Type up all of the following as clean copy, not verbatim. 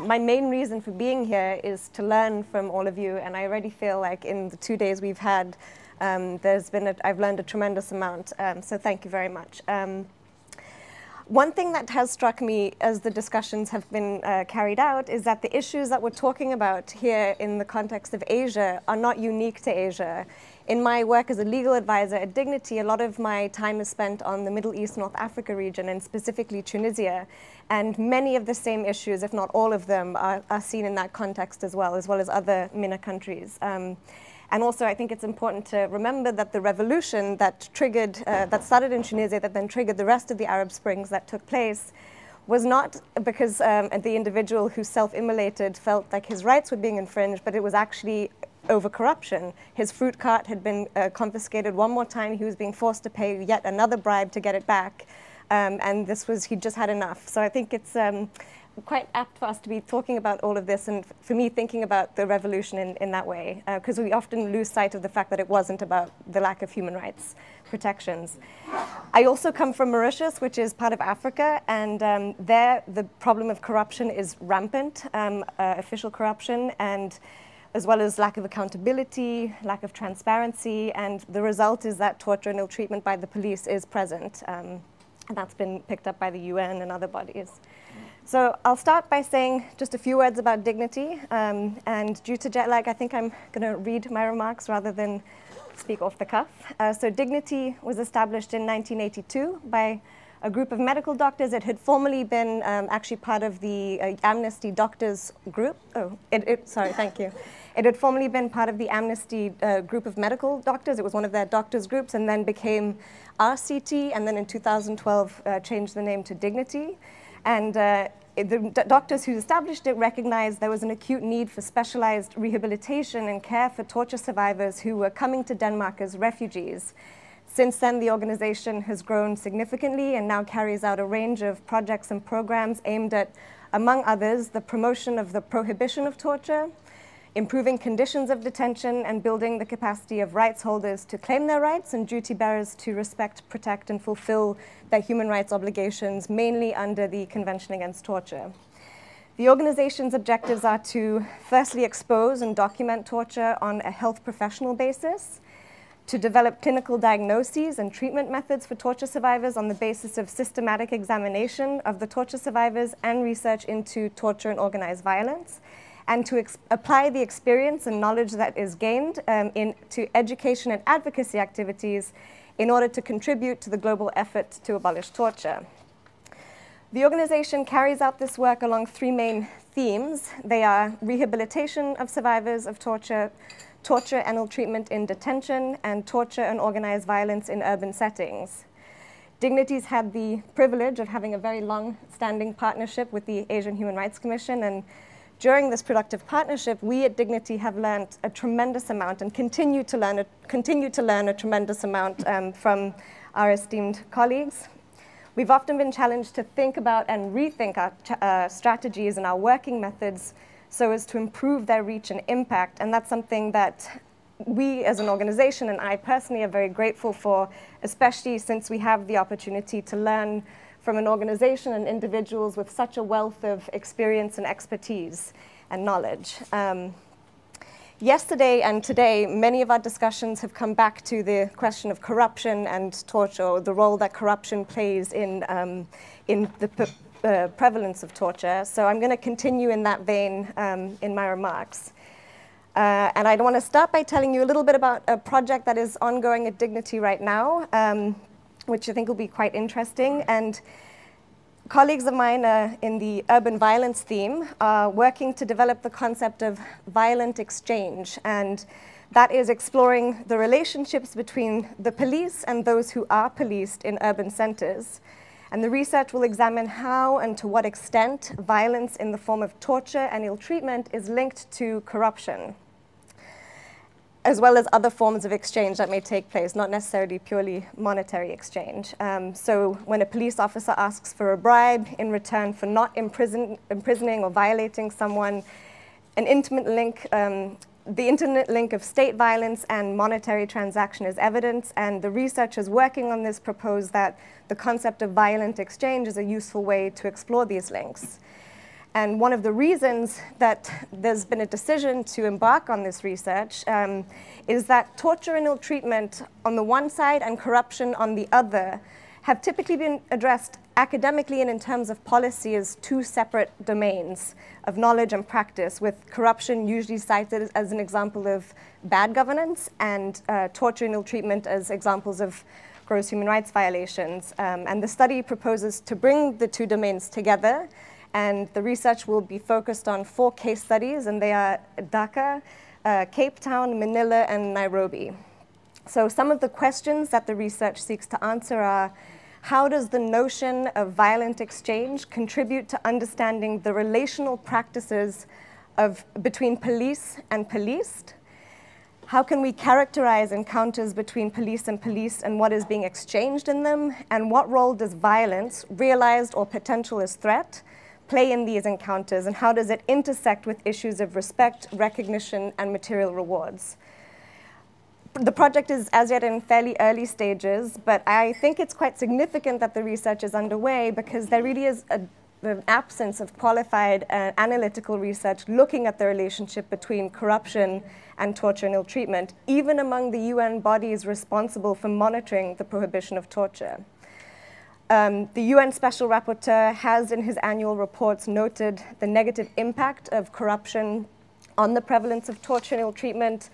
My main reason for being here is to learn from all of you, and I already feel like in the 2 days we've had, I've learned a tremendous amount, so thank you very much. One thing that has struck me as the discussions have been carried out is that the issues that we're talking about here in the context of Asia are not unique to Asia. In my work as a legal advisor at Dignity, a lot of my time is spent on the Middle East, North Africa region, and specifically Tunisia. And many of the same issues, if not all of them, are seen in that context as well as other MENA countries. And also, I think it's important to remember that the revolution that triggered, that started in Tunisia, that then triggered the rest of the Arab Springs that took place, was not because the individual who self-immolated felt like his rights were being infringed, but it was actually over corruption. His fruit cart had been confiscated one more time. He was being forced to pay yet another bribe to get it back. And he just had enough. So I think it's quite apt for us to be talking about all of this, and for me thinking about the revolution in that way, because we often lose sight of the fact that it wasn't about the lack of human rights protections. I also come from Mauritius, which is part of Africa, and there the problem of corruption is rampant, official corruption, and as well as lack of accountability, lack of transparency, and the result is that torture and ill treatment by the police is present, and that's been picked up by the UN and other bodies. So I'll start by saying just a few words about Dignity, and due to jet lag, I think I'm going to read my remarks rather than speak off the cuff. So Dignity was established in 1982 by a group of medical doctors. It had formerly been actually part of the Amnesty Doctors Group. Sorry, thank you. It had formerly been part of the Amnesty group of medical doctors. It was one of their doctors groups, and then became RCT, and then in 2012 changed the name to Dignity. And the doctors who established it recognized there was an acute need for specialized rehabilitation and care for torture survivors who were coming to Denmark as refugees. Since then, the organization has grown significantly and now carries out a range of projects and programs aimed at, among others, the promotion of the prohibition of torture, improving conditions of detention, and building the capacity of rights holders to claim their rights and duty bearers to respect, protect, and fulfill their human rights obligations, mainly under the Convention Against Torture. The organization's objectives are to firstly expose and document torture on a health professional basis, to develop clinical diagnoses and treatment methods for torture survivors on the basis of systematic examination of the torture survivors and research into torture and organized violence, and to apply the experience and knowledge that is gained to education and advocacy activities in order to contribute to the global effort to abolish torture. The organization carries out this work along three main themes. They are rehabilitation of survivors of torture, torture and ill treatment in detention, and torture and organized violence in urban settings. Dignity's had the privilege of having a very long-standing partnership with the Asian Human Rights Commission, and during this productive partnership, we at Dignity have learned a tremendous amount and continue to learn a tremendous amount from our esteemed colleagues. We've often been challenged to think about and rethink our strategies and our working methods so as to improve their reach and impact, and that's something that we as an organization and I personally are very grateful for, especially since we have the opportunity to learn from an organization and individuals with such a wealth of experience and expertise and knowledge. Yesterday and today, many of our discussions have come back to the question of corruption and torture, or the role that corruption plays in the prevalence of torture. So I'm going to continue in that vein in my remarks. And I want to start by telling you a little bit about a project that is ongoing at Dignity right now, which I think will be quite interesting. And colleagues of mine in the urban violence theme are working to develop the concept of violent exchange. And that is exploring the relationships between the police and those who are policed in urban centers. And the research will examine how and to what extent violence in the form of torture and ill treatment is linked to corruption, as well as other forms of exchange that may take place, not necessarily purely monetary exchange. So when a police officer asks for a bribe in return for not imprisoning or violating someone, an intimate link, the intimate link of state violence and monetary transaction is evidence, and the researchers working on this propose that the concept of violent exchange is a useful way to explore these links. And one of the reasons that there's been a decision to embark on this research is that torture and ill treatment on the one side and corruption on the other have typically been addressed academically and in terms of policy as two separate domains of knowledge and practice, with corruption usually cited as an example of bad governance and torture and ill treatment as examples of gross human rights violations. And the study proposes to bring the two domains together, and the research will be focused on 4 case studies, and they are Dhaka, Cape Town, Manila, and Nairobi. So some of the questions that the research seeks to answer are: how does the notion of violent exchange contribute to understanding the relational practices between police and policed? How can we characterize encounters between police and what is being exchanged in them? And what role does violence, realized or potential as threat, play in these encounters? And how does it intersect with issues of respect, recognition, and material rewards? The project is as yet in fairly early stages, but I think it's quite significant that the research is underway because there really is an absence of qualified analytical research looking at the relationship between corruption and torture and ill treatment, even among the UN bodies responsible for monitoring the prohibition of torture. The UN Special Rapporteur has in his annual reports noted the negative impact of corruption on the prevalence of torture and ill treatment,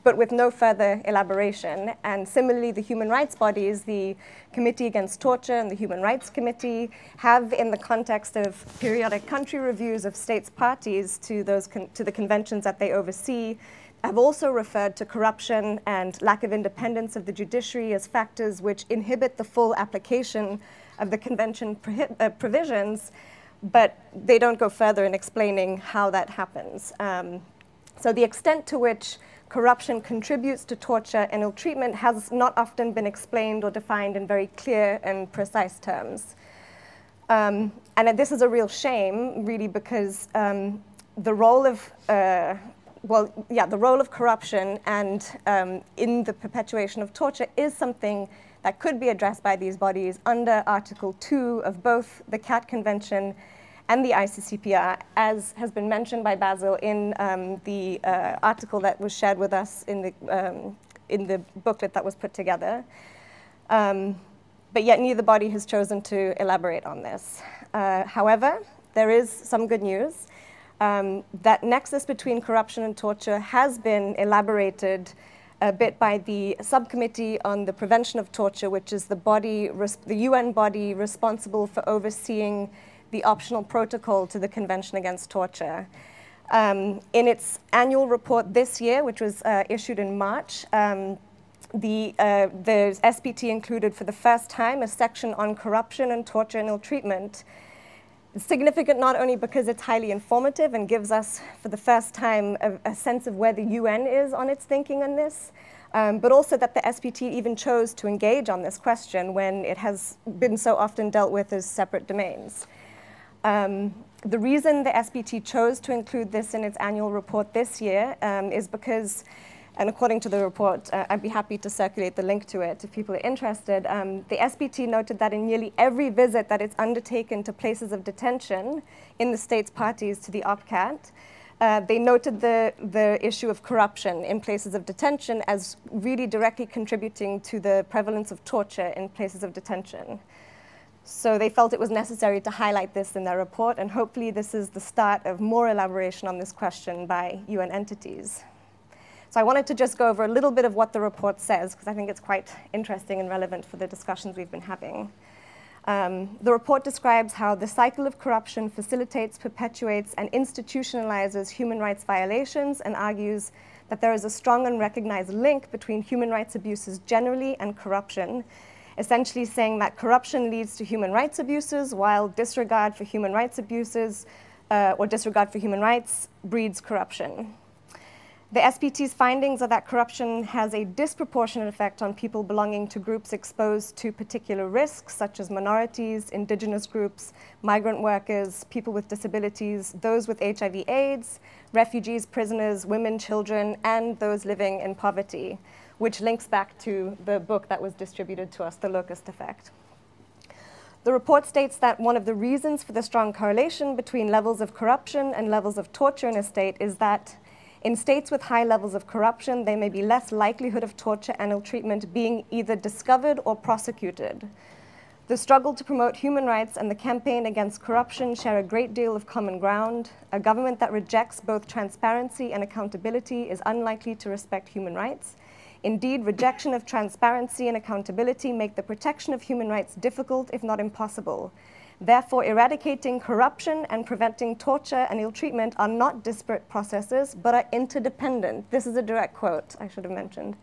but with no further elaboration. And similarly, the human rights bodies, the Committee Against Torture and the Human Rights Committee, have, in the context of periodic country reviews of states parties to the conventions that they oversee, have also referred to corruption and lack of independence of the judiciary as factors which inhibit the full application of the convention provisions, but they don't go further in explaining how that happens. So the extent to which corruption contributes to torture and ill treatment has not often been explained or defined in very clear and precise terms. And this is a real shame, really, because the role of the role of corruption and in the perpetuation of torture is something that could be addressed by these bodies under Article 2 of both the CAT Convention and the ICCPR, as has been mentioned by Basil in the article that was shared with us in the booklet that was put together. But yet neither body has chosen to elaborate on this. However, there is some good news. That nexus between corruption and torture has been elaborated a bit by the Subcommittee on the Prevention of Torture, which is the UN body responsible for overseeing the optional protocol to the Convention Against Torture. In its annual report this year, which was issued in March, the SPT included for the first time a section on corruption and torture and ill treatment. It's significant not only because it's highly informative and gives us, for the first time, a sense of where the UN is on its thinking on this, but also that the SPT even chose to engage on this question when it has been so often dealt with as separate domains. The reason the SPT chose to include this in its annual report this year is because, and according to the report, I'd be happy to circulate the link to it if people are interested. The SPT noted that in nearly every visit that it's undertaken to places of detention in the states parties to the OPCAT, they noted the issue of corruption in places of detention as really directly contributing to the prevalence of torture in places of detention. So they felt it was necessary to highlight this in their report, and hopefully this is the start of more elaboration on this question by UN entities. So I wanted to just go over a little bit of what the report says, because I think it's quite interesting and relevant for the discussions we've been having. The report describes how the cycle of corruption facilitates, perpetuates, and institutionalizes human rights violations, and argues that there is a strong and recognized link between human rights abuses generally and corruption, essentially saying that corruption leads to human rights abuses, while disregard for human rights abuses or disregard for human rights breeds corruption. The SPT's findings are that corruption has a disproportionate effect on people belonging to groups exposed to particular risks, such as minorities, indigenous groups, migrant workers, people with disabilities, those with HIV/AIDS, refugees, prisoners, women, children, and those living in poverty, which links back to the book that was distributed to us, The Locust Effect. The report states that one of the reasons for the strong correlation between levels of corruption and levels of torture in a state is that in states with high levels of corruption, there may be less likelihood of torture and ill-treatment being either discovered or prosecuted. The struggle to promote human rights and the campaign against corruption share a great deal of common ground. A government that rejects both transparency and accountability is unlikely to respect human rights. Indeed, rejection of transparency and accountability make the protection of human rights difficult, if not impossible. Therefore, eradicating corruption and preventing torture and ill-treatment are not disparate processes, but are interdependent. This is a direct quote, I should have mentioned.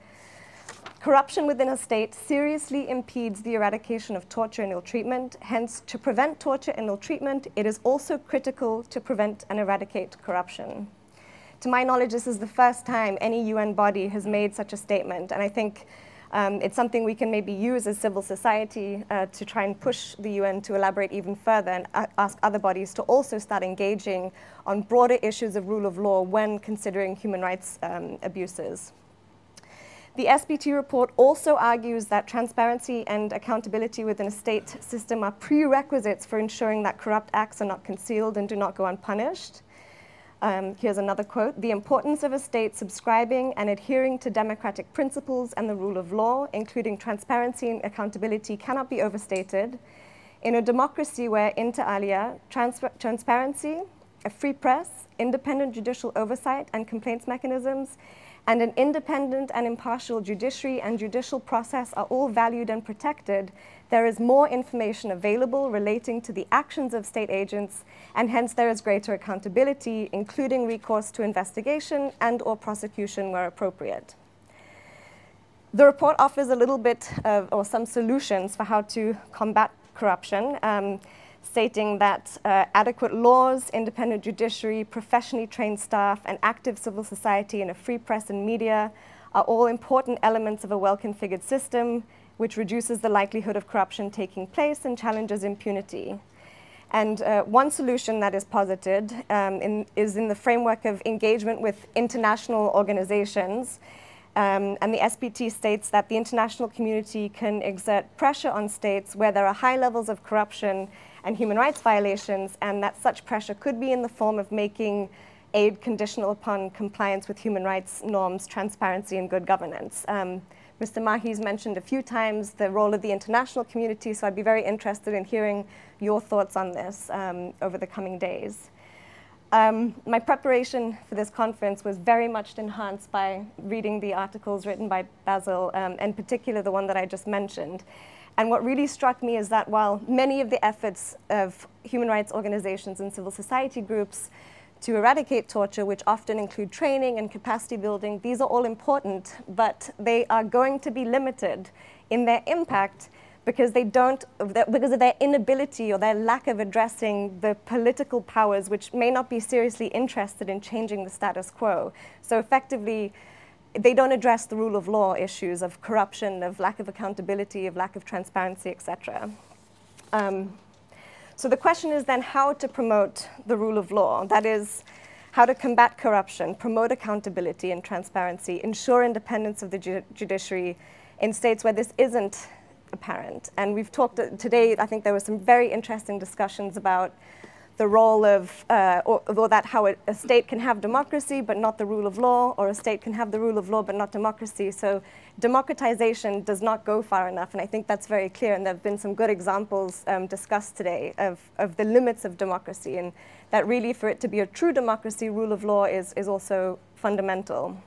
Corruption within a state seriously impedes the eradication of torture and ill-treatment. Hence, to prevent torture and ill-treatment, it is also critical to prevent and eradicate corruption. To my knowledge, this is the first time any UN body has made such a statement, and I think it's something we can maybe use as civil society to try and push the UN to elaborate even further and ask other bodies to also start engaging on broader issues of rule of law when considering human rights abuses. The SBT report also argues that transparency and accountability within a state system are prerequisites for ensuring that corrupt acts are not concealed and do not go unpunished. Here's another quote. The importance of a state subscribing and adhering to democratic principles and the rule of law, including transparency and accountability, cannot be overstated. In a democracy where, inter alia, transparency, a free press, independent judicial oversight and complaints mechanisms, and an independent and impartial judiciary and judicial process are all valued and protected, there is more information available relating to the actions of state agents, and hence there is greater accountability, including recourse to investigation and/or prosecution where appropriate. The report offers a little bit of, or some solutions for how to combat corruption, stating that adequate laws, independent judiciary, professionally trained staff, and active civil society and a free press and media are all important elements of a well-configured system which reduces the likelihood of corruption taking place and challenges impunity. And one solution that is posited is in the framework of engagement with international organizations. And the SBT states that the international community can exert pressure on states where there are high levels of corruption and human rights violations, and that such pressure could be in the form of making aid conditional upon compliance with human rights norms, transparency, and good governance. Mr. Mahi's mentioned a few times the role of the international community, so I'd be very interested in hearing your thoughts on this over the coming days. My preparation for this conference was very much enhanced by reading the articles written by Basil, in particular the one that I just mentioned. And what really struck me is that while many of the efforts of human rights organizations and civil society groups to eradicate torture, which often include training and capacity building, these are all important, but they are going to be limited in their impact because because of their inability or their lack of addressing the political powers which may not be seriously interested in changing the status quo. So effectively, they don't address the rule of law issues of corruption, of lack of accountability, of lack of transparency, etc. So the question is then how to promote the rule of law. That is, how to combat corruption, promote accountability and transparency, ensure independence of the judiciary in states where this isn't apparent. And we've talked today, I think there were some very interesting discussions about the role of, or that how a state can have democracy but not the rule of law, or a state can have the rule of law but not democracy. So democratization does not go far enough, and I think that's very clear, and there have been some good examples discussed today of the limits of democracy, and that really for it to be a true democracy, rule of law is also fundamental.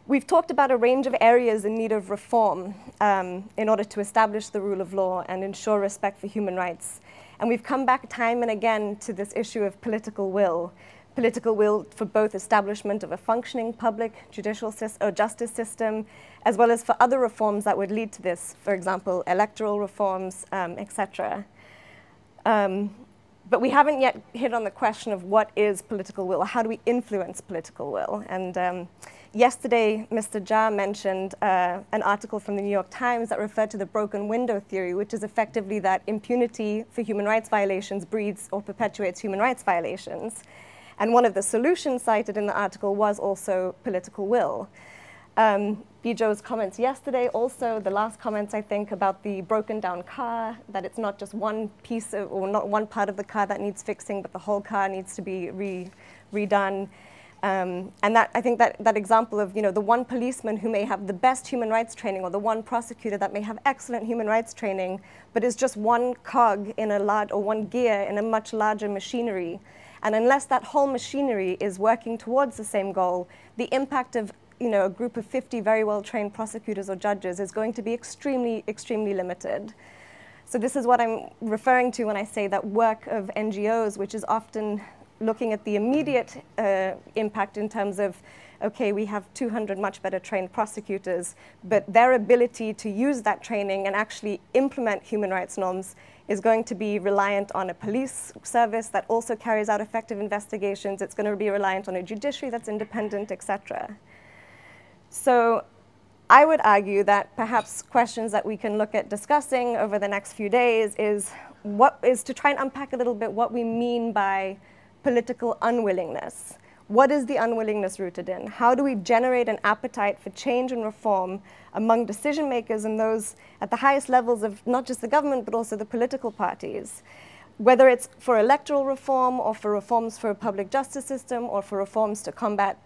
We've talked about a range of areas in need of reform in order to establish the rule of law and ensure respect for human rights. And we've come back time and again to this issue of political will for both establishment of a functioning public judicial or justice system, as well as for other reforms that would lead to this, for example, electoral reforms, etc. But we haven't yet hit on the question of what is political will, or how do we influence political will? And yesterday, Mr. Jha mentioned an article from the New York Times that referred to the broken window theory, which is effectively that impunity for human rights violations breeds or perpetuates human rights violations. And one of the solutions cited in the article was also political will. Bijo's comments yesterday, also the last comments, I think, about the broken down car, that it's not just one piece of, or not one part of the car that needs fixing, but the whole car needs to be redone. And that, I think that example of, the one policeman who may have the best human rights training, or the one prosecutor that may have excellent human rights training, but is just one cog in a large, or one gear in a much larger machinery. And unless that whole machinery is working towards the same goal, the impact of a group of 50 very well-trained prosecutors or judges is going to be extremely, extremely limited. So this is what I'm referring to when I say that work of NGOs, which is often looking at the immediate impact in terms of, okay, we have 200 much better trained prosecutors, but their ability to use that training and actually implement human rights norms is going to be reliant on a police service that also carries out effective investigations. It's going to be reliant on a judiciary that's independent, etc. So I would argue that perhaps questions that we can look at discussing over the next few days is to try and unpack a little bit what we mean by political unwillingness. What is the unwillingness rooted in? How do we generate an appetite for change and reform among decision makers and those at the highest levels of not just the government, but also the political parties? Whether it's for electoral reform, or for reforms for a public justice system, or for reforms to combat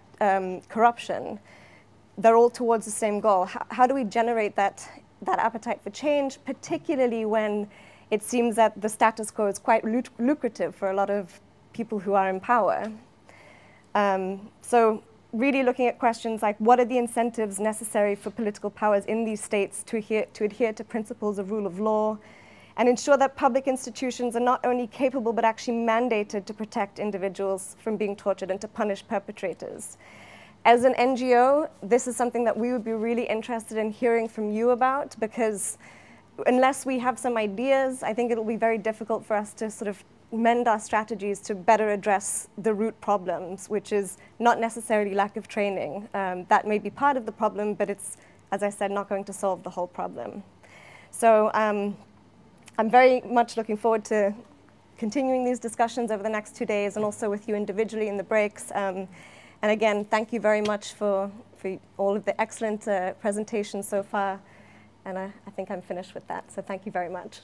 corruption, they're all towards the same goal. How do we generate that appetite for change, particularly when it seems that the status quo is quite lucrative for a lot of people who are in power? So really looking at questions like, what are the incentives necessary for political powers in these states to adhere to principles of rule of law, and ensure that public institutions are not only capable but actually mandated to protect individuals from being tortured and to punish perpetrators. As an NGO, this is something that we would be really interested in hearing from you about, because unless we have some ideas, I think it'll be very difficult for us to sort of mend our strategies to better address the root problems, which is not necessarily lack of training. That may be part of the problem, but it's, as I said, not going to solve the whole problem. So I'm very much looking forward to continuing these discussions over the next 2 days, and also with you individually in the breaks. And again, thank you very much for all of the excellent presentations so far. And I think I'm finished with that. So thank you very much.